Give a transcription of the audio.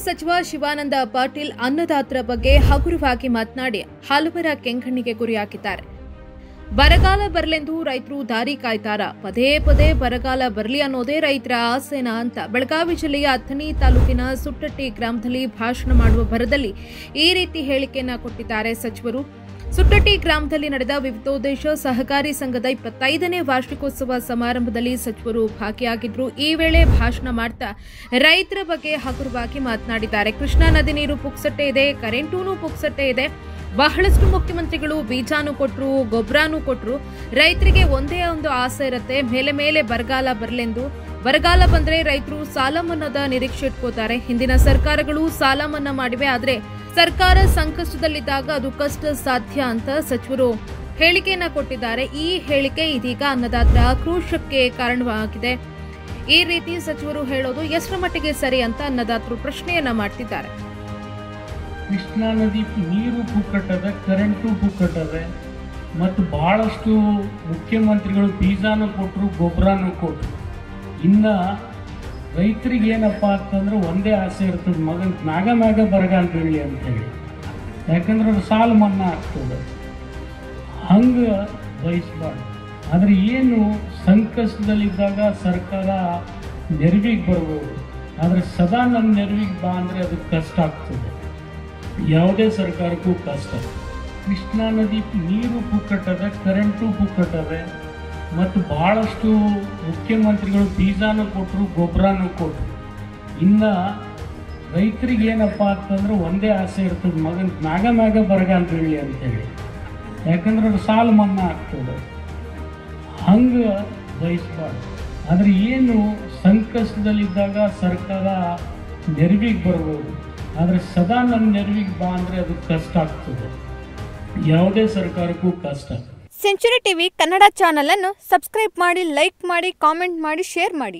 ಸಚಿವ ಶಿವಾನಂದ ಪಾಟೀಲ್ ಅನ್ನದಾತರ ಬಗ್ಗೆ ಹಗುರವಾಗಿ ಮಾತನಾಡಿ ಹಲವರ ಕೆಂಗಣ್ಣಿಗೆ ಗುರಿಯಾಗಿದ್ದಾರೆ. ಬರಗಾಲ ಬರಲೆಂದು ರೈತರು ದಾರಿ ಕಾಯ್ತಾರ, ಪದೇ ಪದೇ ಬರಗಾಲ ಬರಲಿ ಅನ್ನೋದೇ ರೈತರ ಆಸೆನಾ ಅಂತ ಬೆಳಗಾವಿ ಜಿಲ್ಲೆಯ ಅಥಣಿ ತಾಲೂಕಿನ ಸುಟ್ಟಟ್ಟಿ ಗ್ರಾಮದಲ್ಲಿ ಭಾಷಣ ಮಾಡುವ ಭರದಲ್ಲಿ ಈ ರೀತಿ ಹೇಳಿಕೆಯನ್ನ ಕೊಟ್ಟಿದ್ದಾರೆ ಸಚಿವರು. ಸುಟ್ಟಟ್ಟಿ ಗ್ರಾಮದಲ್ಲಿ ನಡೆದ ವಿವಿಧೋದ್ದೇಶ ಸಹಕಾರಿ ಸಂಘದ 25ನೇ ವಾರ್ಷಿಕೋತ್ಸವ ಸಮಾರಂಭದಲ್ಲಿ ಸಚಿವರು ಭಾಗಿಯಾಗಿದ್ರು. ಈ ವೇಳೆ ಭಾಷಣ ಮಾಡ್ತಾ ರೈತರ ಬಗ್ಗೆ ಹಗುರವಾಗಿ ಮಾತನಾಡಿದ್ದಾರೆ. ಕೃಷ್ಣಾ ನದಿ ನೀರು ಪುಕ್ಸಟ್ಟೆ ಇದೆ, ಕರೆಂಟೂನು ಪುಕ್ಸಟ್ಟೆ ಇದೆ. ಬಹಳಷ್ಟು ಮುಖ್ಯಮಂತ್ರಿಗಳು ಬೀಜಾನು ಕೊಟ್ರು, ಗೊಬ್ಬರನೂ ಕೊಟ್ರು. ರೈತರಿಗೆ ಒಂದೇ ಒಂದು ಆಸೆ ಇರುತ್ತೆ, ಮೇಲೆ ಮೇಲೆ ಬರಗಾಲ ಬರಲೆಂದು. ಬರಗಾಲ ಬಂದ್ರೆ ರೈತರು ಸಾಲ ಮನ್ನಾದ ನಿರೀಕ್ಷೆ ಇಟ್ಕೋತಾರೆ. ಹಿಂದಿನ ಸರ್ಕಾರಗಳು ಸಾಲ ಮನ್ನಾ ಮಾಡಿವೆ, ಆದ್ರೆ ಸರ್ಕಾರ ಸಂಕಷ್ಟದಲ್ಲಿದ್ದಾಗ ಅದು ಕಷ್ಟ ಸಾಧ್ಯ ಅಂತ ಸಚಿವರು ಹೇಳಿಕೆಯನ್ನ ಕೊಟ್ಟಿದ್ದಾರೆ. ಈ ಹೇಳಿಕೆ ಇದೀಗ ಅನ್ನದಾತರ ಆಕ್ರೋಶಕ್ಕೆ ಕಾರಣವಾಗಿದೆ. ಈ ರೀತಿ ಸಚಿವರು ಹೇಳೋದು ಎಷ್ಟರ ಮಟ್ಟಿಗೆ ಸರಿ ಅಂತ ಅನ್ನದಾತರು ಪ್ರಶ್ನೆಯನ್ನ ಮಾಡ್ತಿದ್ದಾರೆ. ಕೃಷ್ಣಾ ನದಿ ನೀರು ಪುಕ್ಕಟ್ಟದ, ಕರೆಂಟು ಪುಕ್ಕಟ್ಟದೆ, ಮತ್ತು ಬಹಳಷ್ಟು ಮುಖ್ಯಮಂತ್ರಿಗಳು ಬೀಜಾನು ಕೊಟ್ಟರು, ಗೊಬ್ಬರನೂ ಕೊಟ್ಟರು. ಇನ್ನು ರೈತರಿಗೆ ಏನಪ್ಪ ಅಂತಂದ್ರೆ ಒಂದೇ ಆಸೆ ಇರ್ತದೆ, ಮ್ಯಾಗ ಬರಗಾಲ ಬೀಳಲಿ ಅಂತೇಳಿ. ಯಾಕಂದ್ರೆ ಅದು ಸಾಲ ಮನ್ನಾ ಆಗ್ತದೆ, ಹಂಗೆ ಬಯಸಬಾರ್ದು. ಆದರೆ ಏನು ಸಂಕಷ್ಟದಲ್ಲಿದ್ದಾಗ ಸರ್ಕಾರ ನೆರವಿಗೆ ಬರ್ಬೋದು, ಆದರೆ ಸದಾ ನಮ್ಮ ನೆರವಿಗೆ ಬಾ ಅಂದರೆ ಅದು ಕಷ್ಟ ಆಗ್ತದೆ. ಯಾವುದೇ ಸರ್ಕಾರಕ್ಕೂ ಕಷ್ಟ. ಕೃಷ್ಣಾ ನದಿ ನೀರು ಪುಕ್ಕಟ್ಟದೆ, ಕರೆಂಟು ಪುಕ್ಕಟ್ಟದೆ, ಮತ್ತು ಬಹಳಷ್ಟು ಮುಖ್ಯಮಂತ್ರಿಗಳು ಬೀಜಾನು ಕೊಟ್ಟರು, ಗೊಬ್ಬರನೂ ಕೊಟ್ಟರು. ಇನ್ನು ರೈತರಿಗೆ ಏನಪ್ಪ ಅಂತಂದ್ರೆ ಒಂದೇ ಆಸೆ ಇರ್ತದೆ, ಮ್ಯಾಗ ಬರಗಾಲ ಬೀಳಲಿ ಅಂತೇಳಿ. ಯಾಕಂದ್ರೆ ಅದು ಸಾಲ ಮನ್ನಾ ಆಗ್ತದೆ, ಹಂಗೆ ಬಯಸಬಾರ್ದು. ಆದರೆ ಏನು ಸಂಕಷ್ಟದಲ್ಲಿದ್ದಾಗ ಸರ್ಕಾರ ನೆರವಿಗೆ ಬರ್ಬೋದು, ಆದರೆ ಸದಾ ನಮ್ಮ ನೆರವಿಗೆ ಬಾ ಅಂದರೆ ಅದು ಕಷ್ಟ ಆಗ್ತದೆ. ಯಾವುದೇ ಸರ್ಕಾರಕ್ಕೂ ಕಷ್ಟ. ಸೆಂಚುರಿ ಟಿವಿ ಕನ್ನಡ ಚಾನಲ್ ಅನ್ನು ಸಬ್ಸ್ಕ್ರೈಬ್ ಮಾಡಿ, ಲೈಕ್ ಮಾಡಿ, ಕಾಮೆಂಟ್ ಮಾಡಿ, ಶೇರ್ ಮಾಡಿ.